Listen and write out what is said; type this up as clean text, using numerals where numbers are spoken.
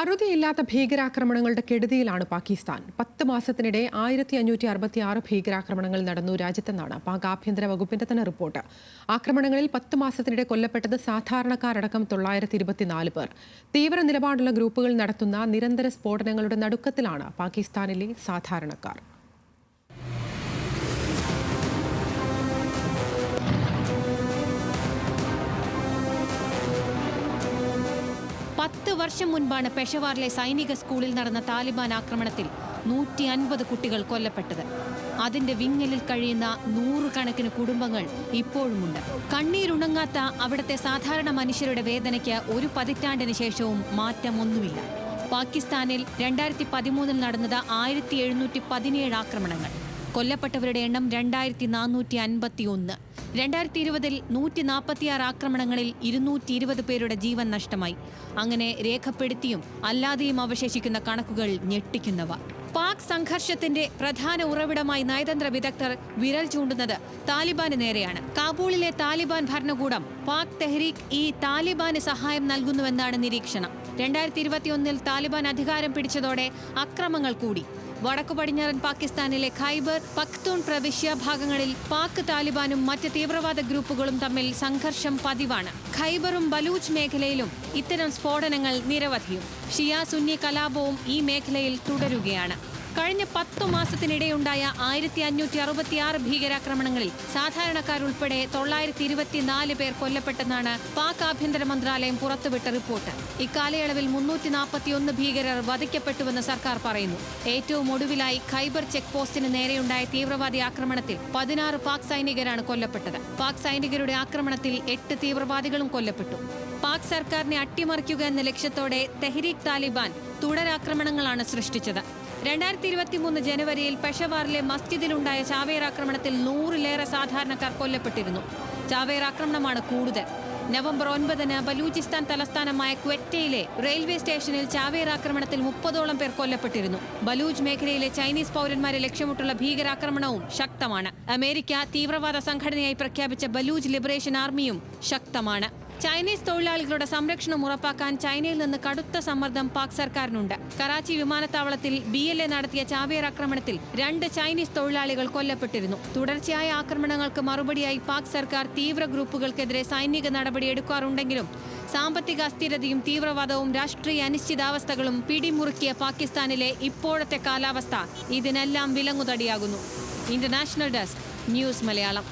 അറുതിയില്ലാത്ത ഭീകരാക്രമണങ്ങളുടെ കെടുതിയിലാണ് പാകിസ്ഥാൻ. 10 മാസത്തിനിടെ 1566 ഭീകരാക്രമണങ്ങൾ നടന്നു രാജ്യത്തെന്നാണ് പാക് ആഭ്യന്തര വകുപ്പിന്റെ തന്നെ റിപ്പോർട്ട്. ആക്രമണങ്ങളിൽ 10 മാസത്തിനിടെ കൊല്ലപ്പെട്ടത് സാധാരണക്കാരടക്കം 924 പേർ. തീവ്ര നിലപാടുള്ള ഗ്രൂപ്പുകൾ നടത്തുന്ന നിരന്തര സ്ഫോടനങ്ങളുടെ നടുക്കത്തിലാണ് പാകിസ്ഥാനിലെ സാധാരണക്കാർ. വർഷം മുൻപാണ് പെഷവാറിലെ സൈനിക സ്കൂളിൽ നടന്ന താലിബാൻ ആക്രമണത്തിൽ 150 കുട്ടികൾ കൊല്ലപ്പെട്ടത്. അതിന്റെ വിങ്ങലിൽ കഴിയുന്ന നൂറുകണക്കിന് കുടുംബങ്ങൾ ഇപ്പോഴുമുണ്ട്. കണ്ണീരുണങ്ങാത്ത അവിടുത്തെ സാധാരണ മനുഷ്യരുടെ വേദനയ്ക്ക് ഒരു പതിറ്റാണ്ടിന് ശേഷവും മാറ്റമൊന്നുമില്ല. പാകിസ്ഥാനിൽ 2013 നടന്നത് 1717 ആക്രമണങ്ങൾ. കൊല്ലപ്പെട്ടവരുടെ എണ്ണം 2451. 2020 146 ആക്രമണങ്ങളിൽ 220 പേരുടെ ജീവൻ നഷ്ടമായി. അങ്ങനെ രേഖപ്പെടുത്തിയും അല്ലാതെയും അവശേഷിക്കുന്ന കണക്കുകൾ ഞെട്ടിക്കുന്നവ. പാക് സംഘർഷത്തിന്റെ പ്രധാന ഉറവിടമായി നയതന്ത്ര വിദഗ്ധർ വിരൽ ചൂണ്ടുന്നത് താലിബാന് നേരെയാണ്. കാബൂളിലെ താലിബാൻ ഭരണകൂടം പാക് തെഹ്രീക്ക് ഈ താലിബാന് സഹായം നൽകുന്നുവെന്നാണ് നിരീക്ഷണം. 2021 താലിബാൻ അധികാരം പിടിച്ചതോടെ അക്രമങ്ങൾ കൂടി. വടക്കു പടിഞ്ഞാറൻ പാകിസ്ഥാനിലെ ഖൈബർ പഖ്തൂൺ പ്രവിശ്യ ഭാഗങ്ങളിൽ പാക് താലിബാനും മറ്റ് തീവ്രവാദ ഗ്രൂപ്പുകളും തമ്മിൽ സംഘർഷം പതിവാണ്. ഖൈബറും ബലൂച്ച് മേഖലയിലും ഇത്തരം സ്ഫോടനങ്ങൾ നിരവധിയും. ഷിയ സുന്നി കലാപവും ഈ മേഖലയിൽ തുടരുകയാണ്. കഴിഞ്ഞ 10 മാസത്തിനിടെയുണ്ടായ 1566 ഭീകരാക്രമണങ്ങളിൽ സാധാരണക്കാരുൾപ്പെടെ 924 പേർ കൊല്ലപ്പെട്ടെന്നാണ് പാക് ആഭ്യന്തര മന്ത്രാലയം പുറത്തുവിട്ട റിപ്പോർട്ട്. ഇക്കാലയളവിൽ 341 ഭീകരർ വധിക്കപ്പെട്ടുവെന്ന് സർക്കാർ പറയുന്നു. ഏറ്റവും ഒടുവിലായി ഖൈബർ ചെക്ക് പോസ്റ്റിന് നേരെയുണ്ടായ തീവ്രവാദി ആക്രമണത്തിൽ 16 പാക് സൈനികരാണ് കൊല്ലപ്പെട്ടത്. പാക് സൈനികരുടെ ആക്രമണത്തിൽ 8 തീവ്രവാദികളും കൊല്ലപ്പെട്ടു. പാക് സർക്കാരിനെ അട്ടിമറിക്കുക എന്ന ലക്ഷ്യത്തോടെ തെഹ്രീക്ക് താലിബാൻ തുടരാക്രമണങ്ങളാണ് സൃഷ്ടിച്ചത്. 2023 ജനുവരിയിൽ പെഷവാറിലെ മസ്ജിദിലുണ്ടായ ചാവേർ ആക്രമണത്തിൽ 100-ലേറെ സാധാരണക്കാർ കൊല്ലപ്പെട്ടിരുന്നു. ചാവേർ ആക്രമണമാണ് കൂടുതൽ. നവംബർ 9 ബലൂചിസ്ഥാൻ തലസ്ഥാനമായ ക്വറ്റയിലെ റെയിൽവേ സ്റ്റേഷനിൽ ചാവേർ ആക്രമണത്തിൽ 30ഓളം പേർ കൊല്ലപ്പെട്ടിരുന്നു. ബലൂച്ച് മേഖലയിലെ ചൈനീസ് പൗരന്മാരെ ലക്ഷ്യമിട്ടുള്ള ഭീകരാക്രമണവും ശക്തമാണ്. അമേരിക്ക തീവ്രവാദ സംഘടനയായി പ്രഖ്യാപിച്ച ബലൂച്ച് ലിബറേഷൻ ആർമിയും ശക്തമാണ്. ചൈനീസ് തൊഴിലാളികളുടെ സംരക്ഷണം ഉറപ്പാക്കാൻ ചൈനയിൽ നിന്ന് കടുത്ത സമ്മർദ്ദം പാക് സർക്കാരിനുണ്ട്. കറാച്ചി വിമാനത്താവളത്തിൽ BLA നടത്തിയ ചാവേർ ആക്രമണത്തിൽ 2 ചൈനീസ് തൊഴിലാളികൾ കൊല്ലപ്പെട്ടിരുന്നു. തുടർച്ചയായ ആക്രമണങ്ങൾക്ക് മറുപടിയായി പാക് സർക്കാർ തീവ്ര ഗ്രൂപ്പുകൾക്കെതിരെ സൈനിക നടപടി എടുക്കാറുണ്ടെങ്കിലും സാമ്പത്തിക അസ്ഥിരതയും തീവ്രവാദവും രാഷ്ട്രീയ അനിശ്ചിതാവസ്ഥകളും പിടിമുറുക്കിയ പാകിസ്ഥാനിലെ ഇപ്പോഴത്തെ കാലാവസ്ഥ ഇതിനെല്ലാം വിലങ്ങുതടിയാകുന്നു. International desk, news Malayalam.